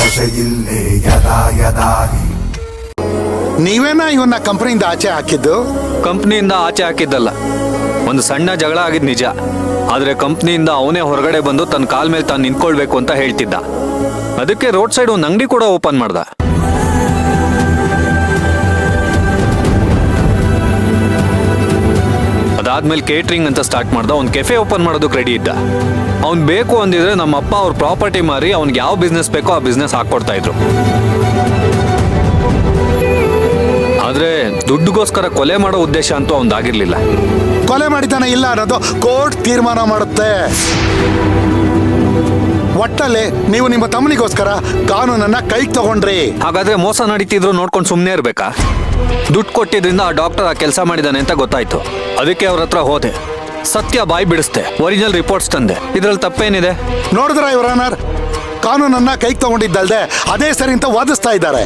ಭಾಷೆಯಿಲ್ಲೇ ಯದಾ ಯದಾಹಿ. ನೀವೇನಾ ಇವನ್ನ ಕಂಪನಿಯಿಂದ ಆಚೆ ಹಾಕಿದ್ದು? ಕಂಪ್ನಿಯಿಂದ ಆಚೆ ಹಾಕಿದ್ದಲ್ಲ, ಒಂದು ಸಣ್ಣ ಜಗಳ ಆಗಿದ್ ನಿಜ. ಆದ್ರೆ ಕಂಪ್ನಿಯಿಂದ ಅವನೇ ಹೊರಗಡೆ ಬಂದು ತನ್ನ ಕಾಲ್ ಮೇಲೆ ತಾನು ನಿಂತ್ಕೊಳ್ಬೇಕು ಅಂತ ಹೇಳ್ತಿದ್ದ. ಅದಕ್ಕೆ ರೋಡ್ ಸೈಡ್ ಒಂದು ಅಂಗಡಿ ಕೂಡ ಓಪನ್ ಮಾಡ್ದ. ಅದಾದ್ಮೇಲೆ ಕೇಟ್ರಿಂಗ್ ಅಂತ ಸ್ಟಾರ್ಟ್ ಮಾಡ್ದ. ಅವ್ನು ಕೆಫೆ ಓಪನ್ ಮಾಡೋದಕ್ಕೆ ರೆಡಿ ಇದ್ದ. ಅವ್ನು ಬೇಕು ಅಂದಿದ್ರೆ ನಮ್ಮ ಅಪ್ಪ ಅವ್ರ ಪ್ರಾಪರ್ಟಿ ಮಾರಿ ಅವ್ನಿಗೆ ಯಾವ ಬಿಸ್ನೆಸ್ ಬೇಕೋ ಆ ಬಿಸ್ನೆಸ್ ಹಾಕೊಡ್ತಾ ಇದ್ರು. ಆದ್ರೆ ದುಡ್ಡುಗೋಸ್ಕರ ಕೊಲೆ ಮಾಡೋ ಉದ್ದೇಶ ಅಂತೂ ಅವನದಾಗಿರ್ಲಿಲ್ಲ. ಕೊಲೆ ಮಾಡಿದ್ದಾನೆ ಇಲ್ಲ ಅನ್ನೋದು ಕೋರ್ಟ್ ತೀರ್ಮಾನ ಮಾಡುತ್ತೆ. ಒಟ್ಟಲ್ಲಿ ನೀವು ನಿಮ್ಮ ತಮ್ಮನಿಗೋಸ್ಕರ ಕಾನೂನನ್ನ ಕೈಗೆ ತಗೊಂಡ್ರಿ. ಹಾಗಾದ್ರೆ ಮೋಸ ನಡೀತಿದ್ರು ನೋಡ್ಕೊಂಡು ಸುಮ್ಮನೆ ಇರ್ಬೇಕಾ? ದುಡ್ಡು ಕೊಟ್ಟಿದ್ರಿಂದ ಆ ಡಾಕ್ಟರ್ ಆ ಕೆಲಸ ಮಾಡಿದಾನೆ ಅಂತ ಗೊತ್ತಾಯ್ತು. ಅದಕ್ಕೆ ಅವ್ರ ಹತ್ರ ಹೋದೆ. ಸತ್ಯ ಬಾಯಿ ಬಿಡಿಸ್ತೆ, ಒರಿಜಿನಲ್ ರಿಪೋರ್ಟ್ಸ್ ತಂದೆ. ಇದ್ರಲ್ಲಿ ತಪ್ಪೇನಿದೆ? ನೋಡಿದ್ರ ಯುವರ್ ಆನರ್, ಕಾನೂನನ್ನ ಕೈಗೆ ತಗೊಂಡಿದ್ದಲ್ದೆ ಅದೇ ಸರಿ ಅಂತ ವಾದಿಸ್ತಾ ಇದ್ದಾರೆ.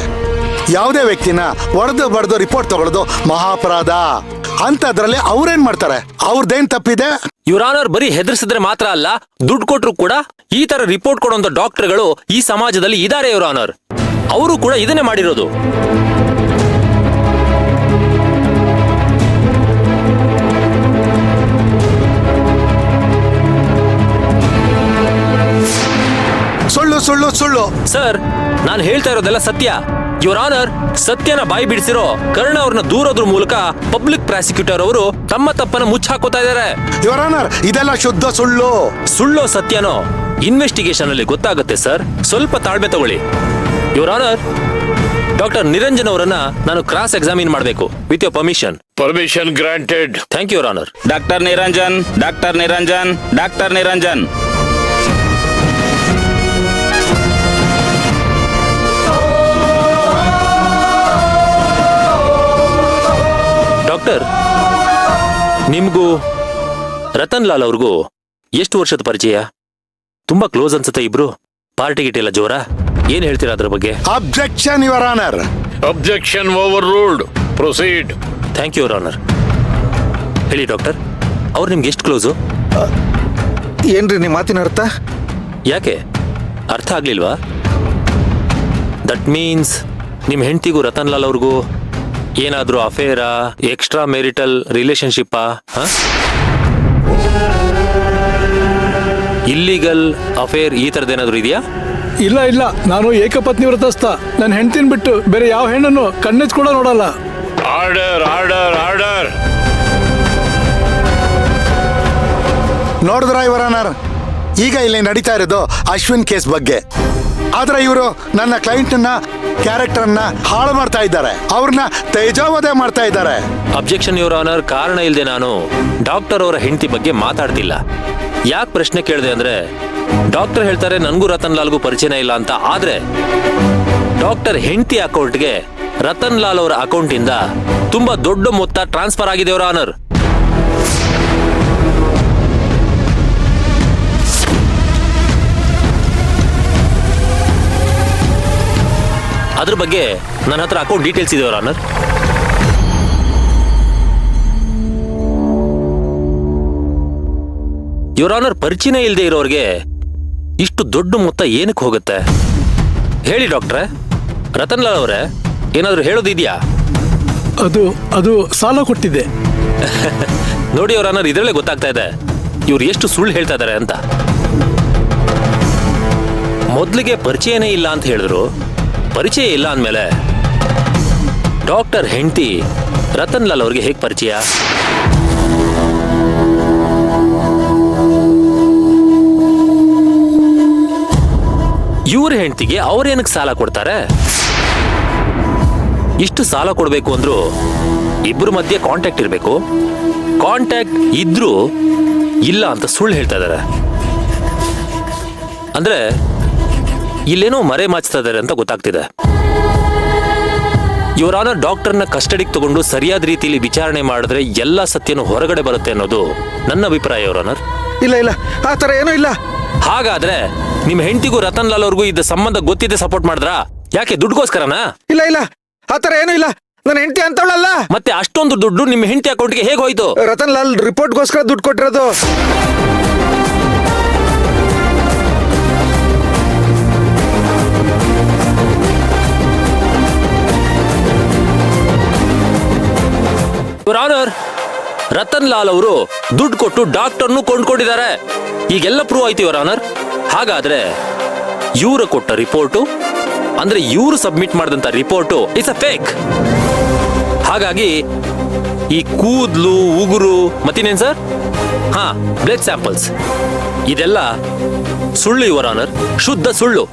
ಯಾವುದೇ ವ್ಯಕ್ತಿನ ಒಡೆದು ಬಡ್ದು ರಿಪೋರ್ಟ್ ತಗೊಳ್ಳೋದು ಮಹಾಪರಾಧ. ಅಂತದ್ರಲ್ಲಿ ಅವ್ರೇನ್ ಮಾಡ್ತಾರೆ? ಅವ್ರದ್ದೇನ್ ತಪ್ಪಿದೆ? ಯುವರ್ ಆನರ್, ಬರೀ ಹೆದರ್ಸಿದ್ರೆ ಮಾತ್ರ ಅಲ್ಲ, ದುಡ್ಡು ಕೊಟ್ರು ಕೂಡ ಈ ತರ ರಿಪೋರ್ಟ್ ಕೊಡುವಂತ ಡಾಕ್ಟರ್ಗಳು ಈ ಸಮಾಜದಲ್ಲಿ ಇದಾರೆ ಯುವರ್ ಆನರ್. ಅವರು ಕೂಡ ಇದನ್ನೇ ಮಾಡಿರೋದು. ಸುಳ್ಳು ಸುಳ್ಳು ಸುಳ್ಳು. ಸರ್, ನಾನು ಹೇಳ್ತಾ ಇರೋದೆಲ್ಲ ಸತ್ಯ. ಯುವರ್ ಆನರ್, ಸತ್ಯನ ಬಾಯಿ ಬಿಡಿಸಿರೋ ಕರ್ಣ ಅವ್ರನ್ನ ದೂರೋದ್ರ ಮೂಲಕ ಪಬ್ಲಿಕ್ ಪ್ರಾಸಿಕ್ಯೂಟರ್ ಅವರು ತಮ್ಮ ತಪ್ಪನ್ನ ಮುಚ್ಚಾಕೋತಾ ಇದ್ದಾರೆ. ಯುವರ್ ಆನರ್, ಇದೆಲ್ಲ ಶುದ್ಧ ಸುಳ್ಳು. ಸುಳ್ಳೋ ಸತ್ಯನೋ ಇನ್ವೆಸ್ಟಿಗೇಷನ್ ಅಲ್ಲಿ ಗೊತ್ತಾಗುತ್ತೆ ಸರ್. ಸ್ವಲ್ಪ ತಾಳ್ಮೆ ತಗೊಳ್ಳಿ. ಯುವರ್ ಆನರ್, ಡಾಕ್ಟರ್ ನಿರಂಜನ್ ಅವರನ್ನ ನಾನು ಕ್ರಾಸ್ ಎಕ್ಸಾಮಿನ್ ಮಾಡಬೇಕು. With your permission. Permission granted. Thank you your honour. Doctor Niranjan, doctor Niranjan, doctor Niranjan. Doctor, ನಿಮ್ಗೂ ರತನ್ ಲಾಲ್ ಅವ್ರಿಗೂ ಎಷ್ಟು ವರ್ಷದ ಪರಿಚಯ? ತುಂಬಾ ಕ್ಲೋಸ್ ಅನ್ಸುತ್ತೆ ಇಬ್ರು. ಪಾರ್ಟಿ ಗಿಟ್ ಎಲ್ಲ ಜೋರ? ಏನ್ ಹೇಳ್ತೀರಾ ಅದ್ರ ಬಗ್ಗೆ? Objection your honour. Objection overruled. Proceed. Thank you your honour. ಹೇಳಿ ಡಾಕ್ಟರ್, ಅವ್ರು ನಿಮ್ಗೆ ಎಷ್ಟು ಕ್ಲೋಸು? ಏನ್ರಿ ನಿಮ್ಮ ಮಾತಿನ ಅರ್ಥ? ಯಾಕೆ ಅರ್ಥ ಆಗ್ಲಿಲ್ವಾ? ದಟ್ ಮೀನ್ಸ್ ನಿಮ್ ಹೆಂಡತಿಗೂ ರತನ್ ಲಾಲ್ ಅವ್ರಿಗೂ ಏನಾದ್ರೂ ಅಫೇರಾ, ಎಕ್ಸ್ಟ್ರಾ ಮೆರಿಟಲ್ ರಿಲೇಶನ್ಶಿಪ್ಪಾ? ಇಲ್ಲಿಗಲ್ ಅಫೇರ್ ಈ ತರದೇನಾದ್ರೂ ಇದೆಯಾ? ಇಲ್ಲ ಇಲ್ಲ, ನಾನು ಏಕಪತ್ನಿ ವ್ರತಸ್ಥ. ನನ್ನ ಹೆಂಡತಿನ ಬಿಟ್ಟು ಬೇರೆ ಯಾವ ಹೆಣ್ಣನ್ನು ಕಣ್ಣೆಚ್ ಕೂಡ ನೋಡಲ್ಲ. Order order order. ನೋಡಿದ್ರ ಯುವರ್ ಆನರ್, ಈಗ ಇಲ್ಲಿ ನಡೀತಾ ಇರೋದು ಅಶ್ವಿನ್ ಕೇಸ್ ಬಗ್ಗೆ. ಆದ್ರೆ ಇವರು ನನ್ನ ಕ್ಲೈಂಟ್ನ ಕ್ಯಾರೆಕ್ಟರ್ನ ಹಾಳು ಮಾಡ್ತಾ ಇದ್ದಾರೆ, ಅವ್ರನ್ನ ತೇಜೋವಧೆ ಮಾಡ್ತಾ ಇದ್ದಾರೆ. Objection your honour. ಕಾರಣ ಇಲ್ಲದೆ ನಾನು ಡಾಕ್ಟರ್ ಅವರ ಹೆಂಡತಿ ಬಗ್ಗೆ ಮಾತಾಡ್ತಿಲ್ಲ. ಯಾಕೆ ಪ್ರಶ್ನೆ ಕೇಳಿದೆ ಅಂದ್ರೆ, ಡಾಕ್ಟರ್ ಹೇಳ್ತಾರೆ ನನಗೂ ರತನ್ ಲಾಲ್ಗೂ ಪರಿಚಯ ಇಲ್ಲ ಅಂತ. ಆದ್ರೆ ಡಾಕ್ಟರ್ ಹೆಂಡತಿ ಅಕೌಂಟ್ಗೆ ರತನ್ ಲಾಲ್ ಅವರ ಅಕೌಂಟ್ ಇಂದ ತುಂಬಾ ದೊಡ್ಡ ಮೊತ್ತ ಟ್ರಾನ್ಸ್ಫರ್ ಆಗಿದೆ ಯುವರ್ ಆನರ್. ಅದ್ರ ಬಗ್ಗೆ ನನ್ನ ಹತ್ರ ಅಕೌಂಟ್ ಡೀಟೇಲ್ಸ್ ಇದೆ ಯುವರ್ ಆನರ್. ಯುವರ್ ಆನರ್, ಪರಿಚಯ ಇಲ್ಲದೆ ಇರೋರಿಗೆ ಇಷ್ಟು ದೊಡ್ಡ ಮೊತ್ತ ಏನಕ್ಕೆ ಹೋಗುತ್ತೆ ಹೇಳಿ ಡಾಕ್ಟ್ರೆ? ರತನ್ ಲಾಲ್ ಅವರೇ, ಏನಾದರೂ ಹೇಳೋದಿದೆಯಾ? ಅದು ಸಾಲ ಕೊಟ್ಟಿದೆ. ನೋಡಿ ಯುವರ್ ಆನರ್, ಇದರಲ್ಲೇ ಗೊತ್ತಾಗ್ತಾ ಇದೆ ಇವ್ರು ಎಷ್ಟು ಸುಳ್ಳು ಹೇಳ್ತಾ ಇದ್ದಾರೆ ಅಂತ. ಮೊದಲಿಗೆ ಪರಿಚಯನೇ ಇಲ್ಲ ಅಂತ ಹೇಳಿದ್ರು, ಪರಿಚಯ ಇಲ್ಲ ಅಂದಮೇಲೆ ಡಾಕ್ಟರ್ ಹೆಂಡತಿ ರತನ್ ಲಾಲ್ ಅವ್ರಿಗೆ ಹೇಗೆ ಪರಿಚಯ? ಇವ್ರ ಹೆಂಡತಿಗೆ ಅವ್ರೇನಕ್ಕೆ ಸಾಲ ಕೊಡ್ತಾರೆ? ಇಷ್ಟು ಸಾಲ ಕೊಡಬೇಕು ಅಂದ್ರೂ ಇಬ್ರು ಮಧ್ಯೆ ಕಾಂಟ್ಯಾಕ್ಟ್ ಇರಬೇಕು. ಕಾಂಟ್ಯಾಕ್ಟ್ ಇದ್ರೂ ಇಲ್ಲ ಅಂತ ಸುಳ್ಳು ಹೇಳ್ತಾ ಇದ್ದಾರೆ. ಅಂದ್ರೆ ಇಲ್ಲೇನೋ ಮರೆ ಮಾಚ್ತಾ ಇದ್ದಾರೆ ಅಂತ ಗೊತ್ತಾಗ್ತಿದೆ. ಯುವರ್ ಆನರ್, ಡಾಕ್ಟರ್ನ ಕಸ್ಟಡಿಗೆ ತಗೊಂಡು ಸರಿಯಾದ ರೀತಿಯಲ್ಲಿ ವಿಚಾರಣೆ ಮಾಡಿದ್ರೆ ಎಲ್ಲ ಸತ್ಯನೂ ಹೊರಗಡೆ ಬರುತ್ತೆ ಅನ್ನೋದು ನನ್ನ ಅಭಿಪ್ರಾಯ ಯುವರ್ ಆನರ್. ಇಲ್ಲ ಇಲ್ಲ, ಆ ಥರ ಏನೂ ಇಲ್ಲ. ಹಾಗಾದ್ರೆ ನಿಮ್ ಹೆಂಡತಿಗೂ ರತನ್ ಲಾಲ್ ಅವ್ರಿಗೂ ಇದ್ದ ಸಂಬಂಧ ಗೊತ್ತಿದೆ ಸಪೋರ್ಟ್ ಮಾಡಿದ್ರಾ? ಯಾಕೆ, ದುಡ್ಡುಗೋಸ್ಕರನಾ? ಇಲ್ಲ ಇಲ್ಲ, ಆ ಥರ ಏನೂ ಇಲ್ಲ. ನನ್ನ ಹೆಂಡತಿ ಅಂತವಳಲ್ಲ. ಮತ್ತೆ ಅಷ್ಟೊಂದು ದುಡ್ಡು ನಿಮ್ಮ ಹೆಂಡತಿ ಅಕೌಂಟ್ಗೆ ಹೇಗೆ ಹೋಯ್ತು? ರತನ್ ಲಾಲ್ ರಿಪೋರ್ಟ್ಗೋಸ್ಕರ ದುಡ್ಡು ಕೊಟ್ಟಿರೋದು. ರತನ್ ಲಾಲ್ ಅವರು ದುಡ್ಡು ಕೊಟ್ಟು ಡಾಕ್ಟರ್ನು ಕೊಂಡ್ಕೊಂಡಿದ್ದಾರೆ. ಈಗೆಲ್ಲ ಪ್ರೂವ್ ಆಯ್ತು ಯುವರ್ ಆನರ್. ಹಾಗಾದ್ರೆ ಇವರು ಕೊಟ್ಟ ರಿಪೋರ್ಟು ಅಂದ್ರೆ ಇವರು ಸಬ್ಮಿಟ್ ಮಾಡಿದಂತ ರಿಪೋರ್ಟು ಇಟ್ಸ್ ಅ ಫೇಕ್. ಹಾಗಾಗಿ ಈ ಕೂದ್ಲು, ಉಗುರು ಮತ್ತಿನೇನ್ ಸರ್, ಹಾ, ಬ್ಲಡ್ ಸ್ಯಾಂಪಲ್ಸ್ ಇದೆಲ್ಲ ಸುಳ್ಳು ಯುವರ್ ಆನರ್, ಶುದ್ಧ ಸುಳ್ಳು.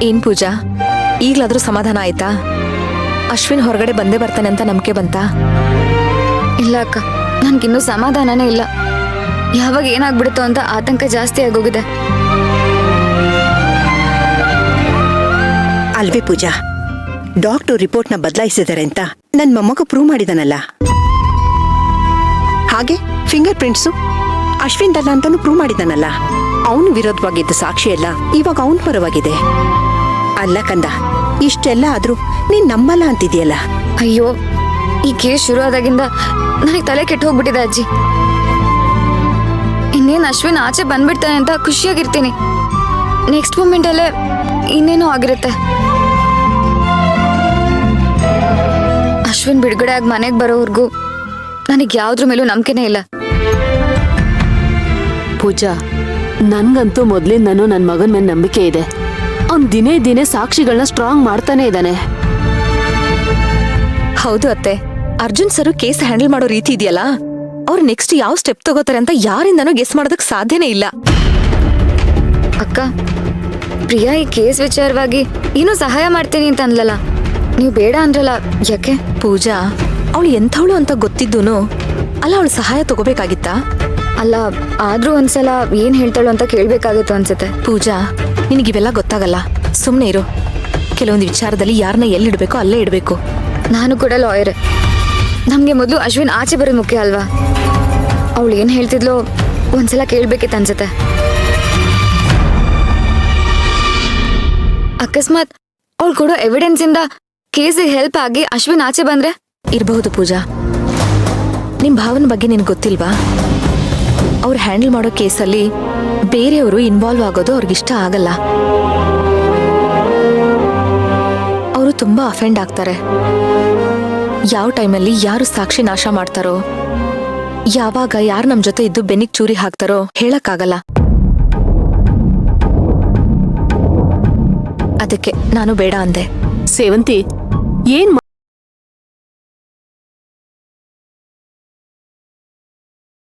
ಏನ್ ಪೂಜಾ, ಈಗ್ಲಾದ್ರೂ ಸಮಾಧಾನ ಆಯ್ತಾ? ಅಶ್ವಿನ್ ಹೊರಗಡೆ ಬಂದೇ ಬರ್ತಾನೆ ಅಂತ ನಂಬಿಕೆ ಬಂತಾ? ಇಲ್ಲ ಅಕ್ಕ, ನನ್ಗಿನ್ನೂ ಸಮಾಧಾನನೇ ಇಲ್ಲ. ಯಾವಾಗ ಏನಾಗ್ಬಿಡುತ್ತೋ ಅಂತ ಆತಂಕ ಜಾಸ್ತಿ ಆಗೋಗಿದೆ. ಅಲ್ವೇ ಪೂಜಾ, ಡಾಕ್ಟರ್ ರಿಪೋರ್ಟ್ನ ಬದಲಾಯಿಸಿದ್ದಾರೆ ಅಂತ ನನ್ ಮೊಮ್ಮಗ ಪ್ರೂವ್ ಮಾಡಿದಾನಲ್ಲ. ಹಾಗೆ ಫಿಂಗರ್ ಪ್ರಿಂಟ್ಸು ಅಶ್ವಿನ್ ದಲ್ಲ ಅಂತಾನು ಪ್ರೂವ್ ಮಾಡಿದಾನಲ್ಲ. ಅವನು ವಿರೋಧವಾಗಿದ್ದ ಸಾಕ್ಷಿ ಎಲ್ಲ ಇವಾಗ ಅವನ ಪರವಾಗಿದೆ. ಅಲ್ಲ ಕಂದ, ಇಷ್ಟೆಲ್ಲ ಆದ್ರೂ ನೀನ್ ನಂಬಲ್ಲ ಅಂತಿದ್ಯಲ್ಲ. ಅಯ್ಯೋ, ಈ ಕೇಸ್ ಶುರು ಆದಾಗಿಂದ ನನಗೆ ತಲೆ ಕೆಟ್ಟು ಹೋಗ್ಬಿಟ್ಟಿದೆ ಅಜ್ಜಿ. ಇನ್ನೇನು ಅಶ್ವಿನ್ ಆಚೆ ಬಂದ್ಬಿಡ್ತಾನೆ ಅಂತ ಖುಷಿಯಾಗಿರ್ತೀನಿ. ನೆಕ್ಸ್ಟ್ ಮೂಮೆಂಟ್ ಅಲ್ಲೇ ಇನ್ನೇನೋ ಆಗಿರುತ್ತೆ. ಅಶ್ವಿನ್ ಬಿಡುಗಡೆ ಆಗಿ ಮನೆಗೆ ಬರೋವರೆಗೂ ನನಗೆ ಯಾವ್ದ್ರ ಮೇಲೂ ನಂಬಿಕೆನೇ ಇಲ್ಲ. ಪೂಜಾ, ನನ್ಗಂತೂ ಮೊದ್ಲಿಂದನೂ ನನ್ನ ಮಗನ ಮೇಲೆ ನಂಬಿಕೆ ಇದೆ. ಅವ್ನ್ ದಿನೇ ದಿನೇ ಸಾಕ್ಷಿಗಳನ್ನ ಸ್ಟ್ರಾಂಗ್ ಮಾಡ್ತಾನೆ ಇದ್ದಾನೆ. ಹೌದು ಅತ್ತೆ, ಅರ್ಜುನ್ ಸರ್ ಕೇಸ್ ಹ್ಯಾಂಡಲ್ ಮಾಡೋ ರೀತಿ ಇದೆಯಲ್ಲ, ಅವ್ರು ನೆಕ್ಸ್ಟ್ ಯಾವ ಸ್ಟೆಪ್ ತಗೋತಾರೆ ಅಂತ ಯಾರಿಂದನೂ ಗೆಸ್ ಮಾಡೋದಕ್ ಸಾಧ್ಯನೇ ಇಲ್ಲ. ಅಕ್ಕ, ಪ್ರಿಯಾ ಈ ಕೇಸ್ ವಿಚಾರವಾಗಿ ಏನೋ ಸಹಾಯ ಮಾಡ್ತೀನಿ ಅಂತ ಅನ್ಲಲ್ಲ, ನೀವು ಬೇಡ ಅಂದ್ರಲ್ಲ, ಯಾಕೆ? ಪೂಜಾ, ಅವಳು ಎಂಥವಳು ಅಂತ ಗೊತ್ತಿದ್ದೂನು ಅಲ್ಲ ಅವಳು ಸಹಾಯ ತಗೋಬೇಕಾಗಿತ್ತಾ? ಅಲ್ಲ, ಆದ್ರೂ ಒಂದ್ಸಲ ಏನ್ ಹೇಳ್ತಾಳು ಅಂತ ಕೇಳ್ಬೇಕಾಗಿತ್ತು ಅನ್ಸುತ್ತೆ. ಪೂಜಾ, ನಿನಗಿವೆಲ್ಲ ಗೊತ್ತಾಗಲ್ಲ, ಸುಮ್ನೆ ಇರು. ಕೆಲವೊಂದು ವಿಚಾರದಲ್ಲಿ ಯಾರನ್ನ ಎಲ್ಲಿಡ್ಬೇಕೋ ಅಲ್ಲೇ ಇಡ್ಬೇಕು. ನಾನು ಕೂಡ ಲಾಯರ್. ನಮ್ಗೆ ಮೊದಲು ಅಶ್ವಿನ್ ಆಚೆ ಬರೋದು ಮುಖ್ಯ ಅಲ್ವಾ? ಅವಳು ಏನ್ ಹೇಳ್ತಿದ್ಲೋ ಒಂದ್ಸಲ ಕೇಳ್ಬೇಕಿತ್ತು ಅನ್ಸುತ್ತೆ. ಅಕಸ್ಮಾತ್ ಅವಳು ಕೊಡೋ ಎವಿಡೆನ್ಸ್ ಇಂದ ಕೇಸಿಗೆ ಹೆಲ್ಪ್ ಆಗಿ ಅಶ್ವಿನ್ ಆಚೆ ಬಂದ್ರೆ? ಇರಬಹುದು ಪೂಜಾ. ನಿಮ್ ಭಾವನ ಬಗ್ಗೆ ನಿನ್ಗೆ ಗೊತ್ತಿಲ್ವಾ? ಅವ್ರು ಹ್ಯಾಂಡಲ್ ಮಾಡೋ ಕೇಸಲ್ಲಿ ಬೇರೆಯವರು ಇನ್ವಾಲ್ವ್ ಆಗೋದು ಅವ್ರಿಗಿಷ್ಟ ಆಗಲ್ಲ. ಅವರು ತುಂಬಾ ಅಫೆಂಡ್ ಆಗ್ತಾರೆ. ಯಾವ ಟೈಮಲ್ಲಿ ಯಾರು ಸಾಕ್ಷಿ ನಾಶ ಮಾಡ್ತಾರೋ, ಯಾವಾಗ ಯಾರು ನಮ್ ಜೊತೆ ಇದ್ದು ಬೆನ್ನಿಗೆ ಚೂರಿ ಹಾಕ್ತಾರೋ ಹೇಳಕ್ಕಾಗಲ್ಲ. ಅದಕ್ಕೆ ನಾನು ಬೇಡ ಅಂದೆ. ಸೇವಂತಿ, ಏನ್